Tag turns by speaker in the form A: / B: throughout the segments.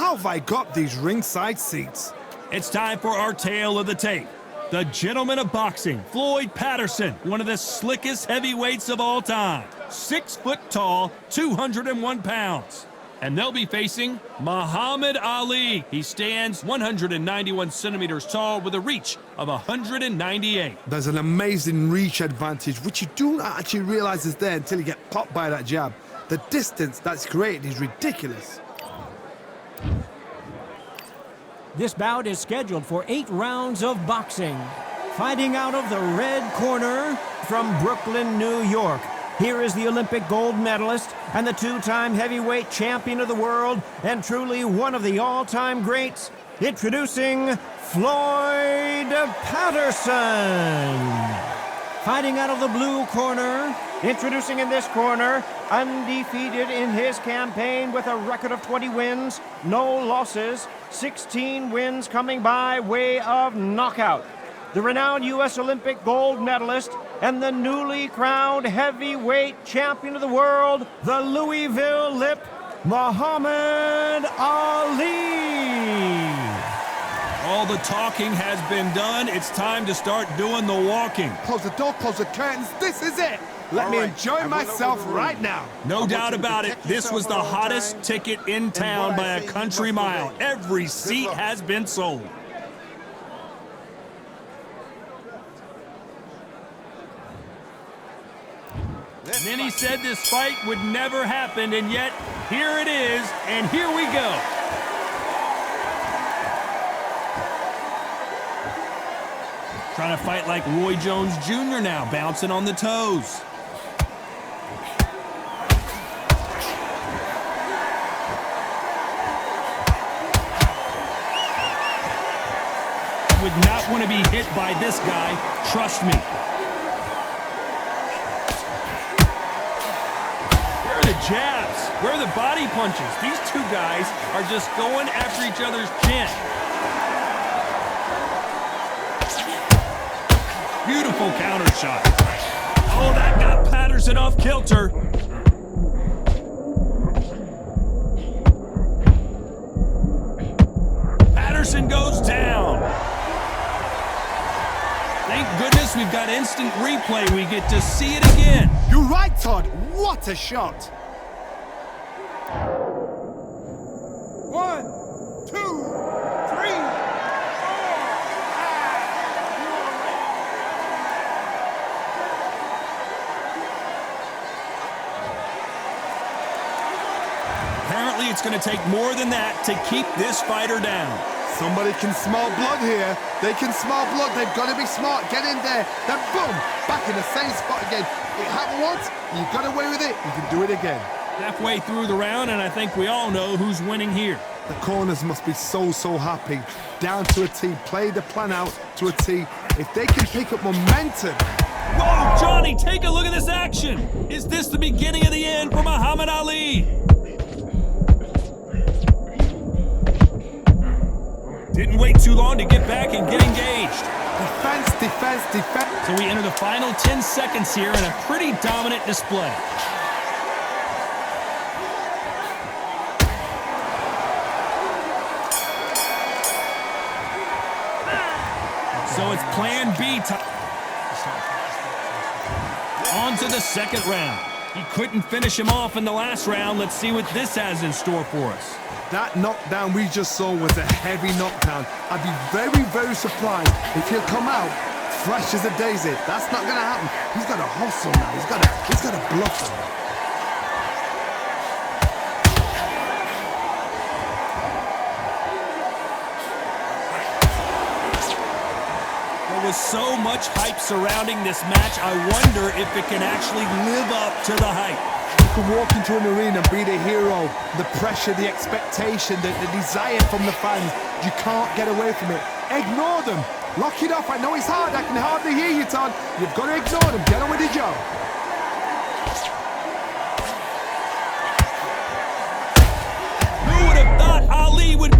A: How have I got these ringside seats?
B: It's time for our tale of the tape. The gentleman of boxing, Floyd Patterson, one of the slickest heavyweights of all time. 6 foot tall, 201 pounds. And they'll be facing Muhammad Ali. He stands 191 centimeters tall with a reach of 198.
A: There's an amazing reach advantage, which you don't actually realize is there until you get popped by that jab. The distance that's created is ridiculous.
C: This bout is scheduled for 8 rounds of boxing. Fighting out of the red corner from Brooklyn, New York. Here is the Olympic gold medalist and the 2-time heavyweight champion of the world and truly one of the all-time greats, introducing Floyd Patterson. Fighting out of the blue corner, introducing in this corner, undefeated in his campaign with a record of 20 wins, no losses, 16 wins coming by way of knockout. The renowned U.S. Olympic gold medalist and the newly crowned heavyweight champion of the world, the Louisville Lip, Muhammad Ali.
B: All the talking has been done. It's time to start doing the walking.
A: Close the door, close the curtains. This is it. Let me enjoy myself right now.
B: No doubt about it, this was the hottest ticket in town by a country mile. Every seat has been sold. Many said this fight would never happen, and yet here it is, and here we go. Trying to fight like Roy Jones Jr. now, bouncing on the toes. Would not want to be hit by this guy, trust me. Where are the jabs? Where are the body punches? These two guys are just going after each other's chin. Beautiful counter shot. Oh, that got Patterson off kilter. Patterson goes down. Thank goodness we've got instant replay. We get to see it again.
A: You're right, Todd. What a shot.
D: 1, 2, 3, 4.
B: Apparently it's going to take more than that to keep this fighter down.
A: Somebody can smell blood here. They can smell blood. They've got to be smart. Get in there. Then boom, back in the same spot again. It happened once. You got away with it. You can do it again.
B: Halfway through the round, and I think we all know who's winning here.
A: The corners must be so happy. Down to a T. Play the plan out to a T. If they can pick up momentum.
B: Whoa, Johnny, take a look at this action. Is this the beginning of the end for Muhammad Ali? Didn't wait too long to get back and get engaged.
A: Defense, defense, defense.
B: So we enter the final 10 seconds here in a pretty dominant display. So it's plan B time. On to the second round. He couldn't finish him off in the last round. Let's see what this has in store for us.
A: That knockdown we just saw was a heavy knockdown. I'd be very surprised if he'll come out fresh as a daisy. That's not going to happen. He's got to hustle now. He's got to bluff him.
B: There was so much hype surrounding this match. I wonder if it can actually live up to the hype.
A: You can walk into an arena and be the hero. The pressure, the expectation, the desire from the fans. You can't get away from it. Ignore them. Lock it off. I know it's hard. I can hardly hear you, Todd. You've got to ignore them. Get on with your job.
B: Who would have thought Ali would...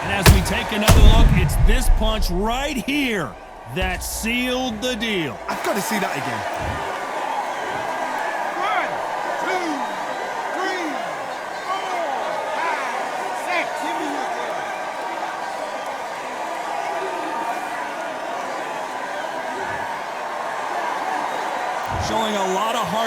B: And as we take another look, it's this punch right here that sealed the deal.
A: I've got to see that again.
D: 1, 2, 3,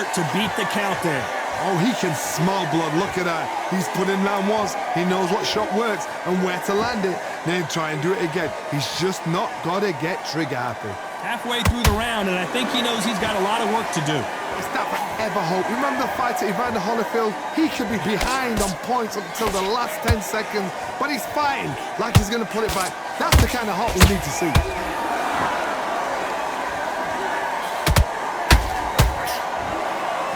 B: smart to beat the count there.
A: Oh, he can smell blood. Look at that. He's put in round once. He knows what shot works and where to land it. Then try and do it again. He's just not got to get trigger happy.
B: Halfway through the round, and I think he knows he's got a lot of work to do.
A: It's that forever hope. Remember the fight at Evander Holyfield? He could be behind on points until the last 10 seconds, but he's fighting like he's going to pull it back. That's the kind of hope we need to see.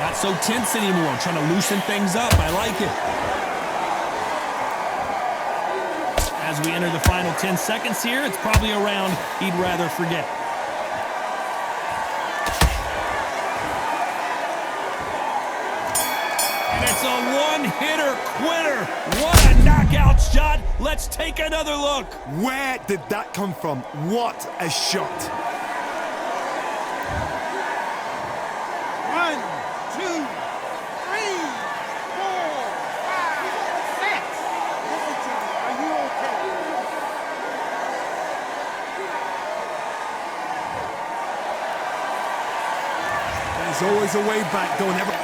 B: Not so tense anymore, trying to loosen things up. I like it. As we enter the final 10 seconds here, it's probably a round he'd rather forget. And it's a one-hitter quitter. What a knockout shot. Let's take another look.
A: Where did that come from? What a shot.
D: 1, 2, 3, 4, 5, 6. Listen to me. Are you okay?
A: There's always a way back. Don't ever...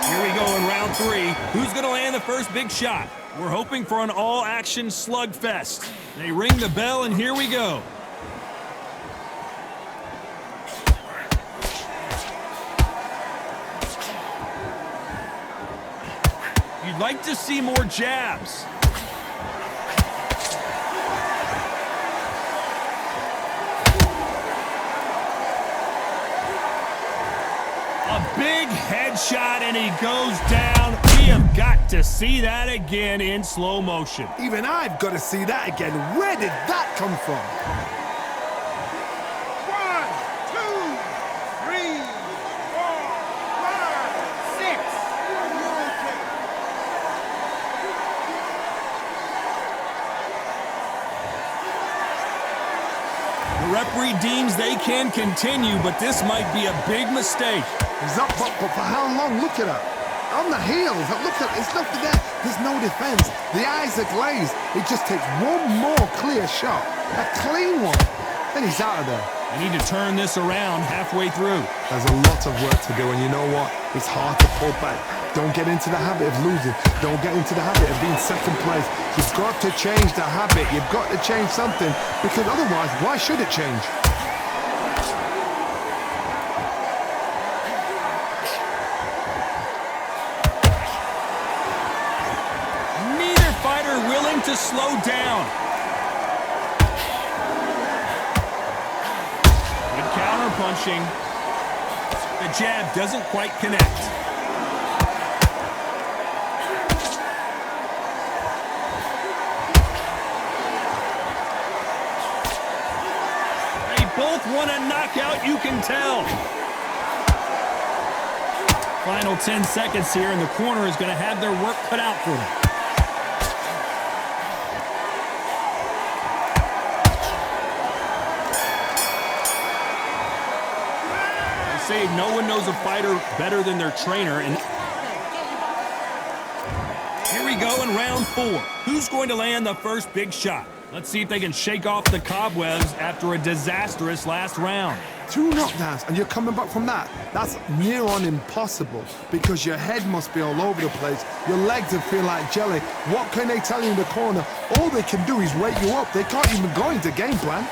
B: Here we go in round 3. Who's going to land the first big shot? We're hoping for an all-action slugfest. They ring the bell, and here we go. You'd like to see more jabs. A big headshot, and he goes down. We have got to see that again in slow motion.
A: Even I've got to see that again. Where did that come from?
D: 1, 2, 3, 4, 5, 6. Are you okay?
B: The referee deems they can continue, but this might be a big mistake.
A: He's up, but for how long? Look at that. On the heels. Look at it. It's nothing there. There's no defense. The eyes are glazed. It just takes one more clear shot. A clean one. Then he's out of there.
B: I need to turn this around halfway through.
A: There's a lot of work to do, and you know what? It's hard to pull back. Don't get into the habit of losing. Don't get into the habit of being second place. You've got to change the habit. You've got to change something, because otherwise, why should it change?
B: Neither fighter willing to slow down. Good counter punching. The jab doesn't quite connect. They both want a knockout, you can tell. Final 10 seconds here, and the corner is going to have their work cut out for them. They say no one knows a fighter better than their trainer, and here we go in round 4. Who's going to land the first big shot? Let's see if they can shake off the cobwebs after a disastrous last round.
A: 2 knockdowns, and you're coming back from that. That's near on impossible, because your head must be all over the place. Your legs will feel like jelly. What can they tell you in the corner? All they can do is wake you up. They can't even go into game plan.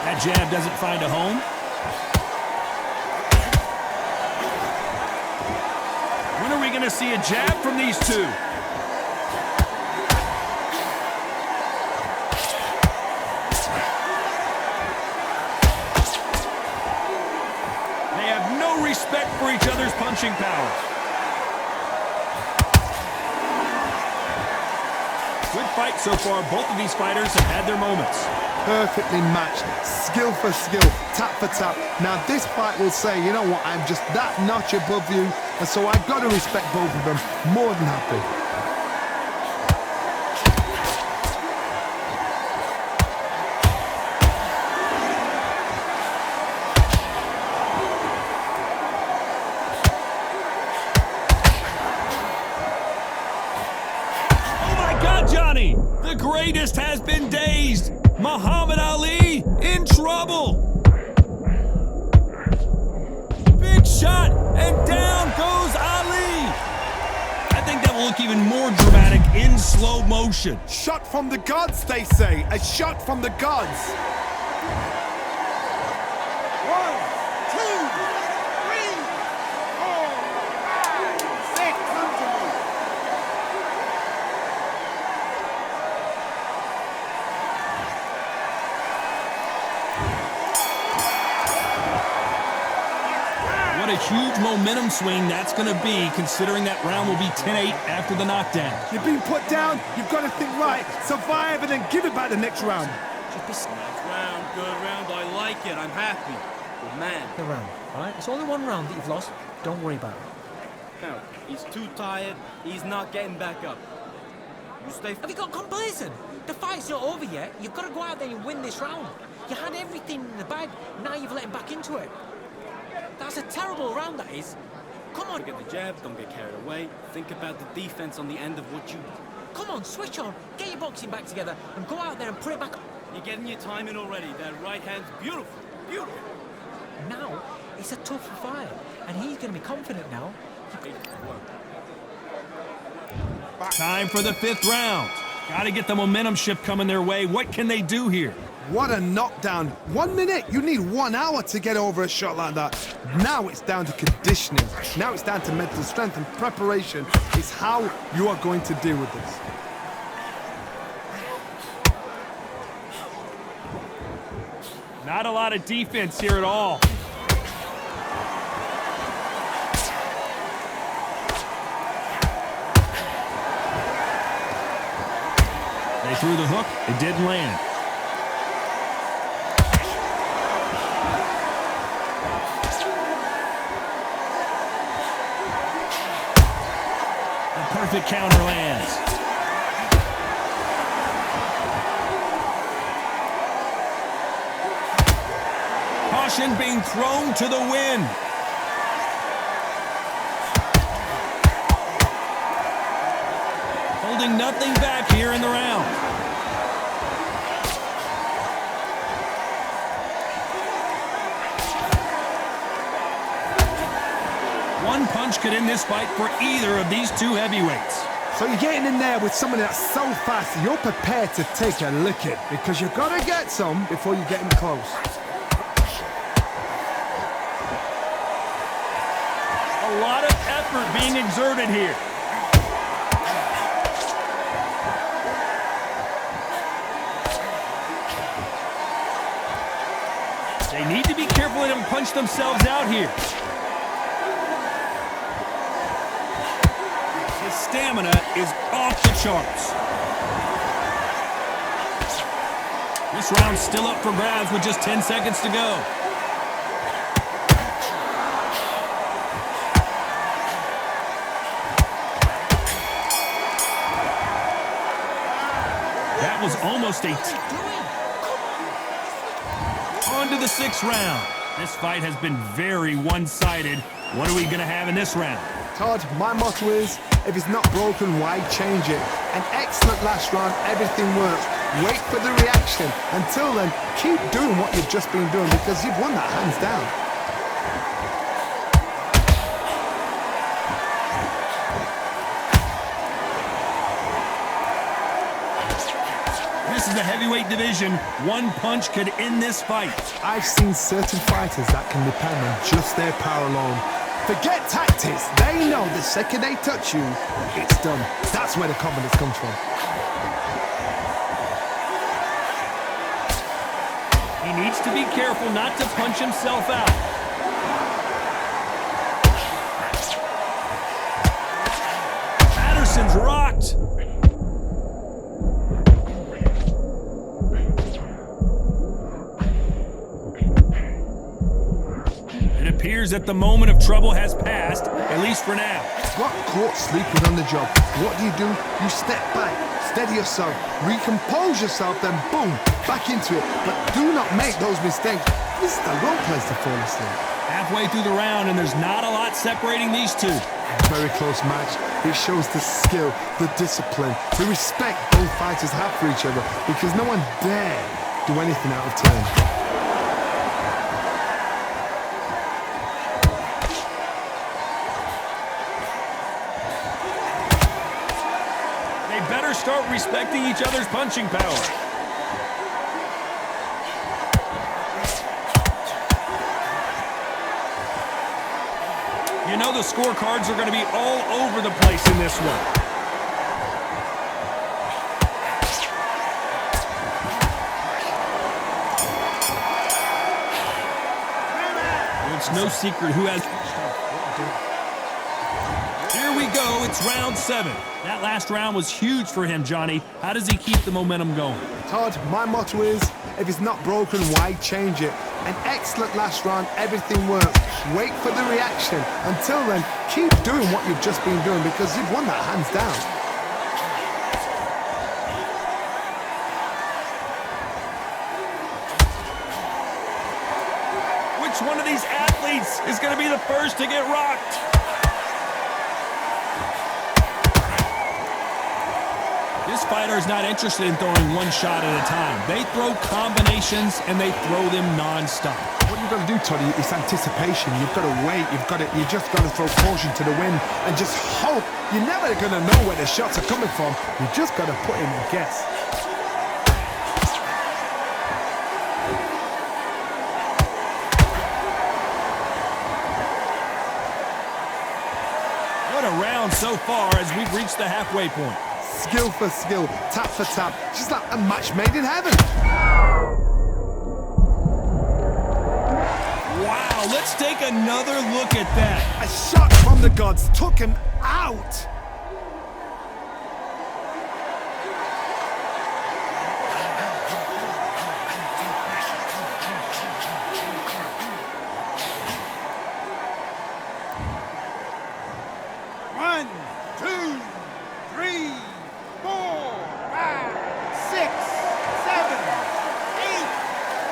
B: That jab doesn't find a home. When are we going to see a jab from these two? They have no respect for each other's punching power. Good fight so far. Both of these fighters have had their moments.
A: Perfectly matched, skill for skill, tap for tap. Now this fight will say, you know what, I'm just that notch above you, and so I've got to respect both of them. More than happy.
B: Johnny, the greatest has been dazed. Muhammad Ali in trouble. Big shot, and down goes Ali. I think that will look even more dramatic in slow motion.
A: Shot from the gods, they say. A shot from the gods.
D: 1, 2, 3, 4, 5, 6. Come to me.
B: What a huge momentum swing that's going to be, considering that round will be 10-8 after the knockdown.
A: You've been put down, you've got to think right, survive, and then give it back the next round.
E: Next round, good round. I like it. I'm happy. Good man.
C: The round, all right? It's only one round that you've lost. Don't worry about it.
E: No, he's too tired. He's not getting back up. You stay.
F: Have you got complacent? The fight's not over yet. You've got to go out there and win this round. You had everything in the bag. Now you've let him back into it. That's a terrible round, that is. Come on.
E: Get the jab. Don't get carried away. Think about the defense on the end of what you.
F: Come on, switch on. Get your boxing back together and go out there and put it back.
E: You're getting your timing already. That right hand's beautiful. Beautiful.
F: Now, it's a tough fight. And he's going to be confident now.
B: Time for the 5th round. Got to get the momentum shift coming their way. What can they do here?
A: What a knockdown. 1 minute, you need 1 hour to get over a shot like that. Now it's down to conditioning. Now it's down to mental strength and preparation. It's how you are going to deal with this.
B: Not a lot of defense here at all. They threw the hook. It didn't land. A perfect counter lands. Caution being thrown to the wind. Holding nothing back here in the round. One punch could end this fight for either of these two heavyweights.
A: So you're getting in there with somebody that's so fast, you're prepared to take a licking because you've got to get some before you get him close.
B: A lot of effort being exerted here. They need to be careful they don't punch themselves out here. His stamina is off the charts. This round's still up for grabs with just 10 seconds to go. That was almost a... On to the 6th round. This fight has been very one-sided. What are we going to have in this round?
A: Todd, my motto is, if it's not broken, why change it? An excellent last round, everything works. Wait for the reaction. Until then, keep doing what you've just been doing because you've won that hands down.
B: This is the heavyweight division. One punch could end this fight.
A: I've seen certain fighters that can depend on just their power alone. Forget tactics. They know the second they touch you, it's done. That's where the confidence comes from.
B: He needs to be careful not to punch himself out. Patterson's rocked. It appears that the moment of trouble has passed, at least for now.
A: Got caught sleeping on the job. What do? You step back, steady yourself, recompose yourself, then boom, back into it. But do not make those mistakes. This is the wrong place to fall asleep.
B: Halfway through the round, and there's not a lot separating these two.
A: Very close match. It shows the skill, the discipline, the respect both fighters have for each other because no one dare do anything out of turn.
B: They better start respecting each other's punching power. You know the scorecards are going to be all over the place in this one. It's no secret who has... Here we go, it's round 7. That last round was huge for him, Johnny. How does he keep the momentum going?
A: Todd, my motto is, if it's not broken, why change it? An excellent last round, everything worked. Wait for the reaction. Until then, keep doing what you've just been doing because you've won that hands down.
B: Which one of these athletes is going to be the first to get rocked? This fighter is not interested in throwing one shot at a time. They throw combinations and they throw them non-stop.
A: What you've got to do, Toddy, is anticipation. You've got to wait. You just got to throw caution to the wind and just hope. You're never going to know where the shots are coming from. You just got to put in a guess.
B: What a round so far as we've reached the halfway point.
A: Skill for skill, tap for tap, just like a match made in heaven.
B: Wow, let's take another look at that.
A: A shot from the gods took him out.
D: One, two, three, 4, 5, 6, 7, 8,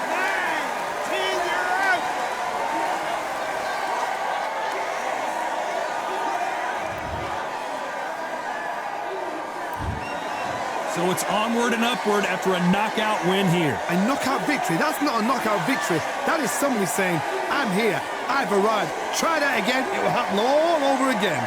D: 9, 10, you're out.
B: So it's onward and upward after a knockout win here.
A: A knockout victory, that's not a knockout victory. That is somebody saying, I'm here, I've arrived. Try that again, it will happen all over again.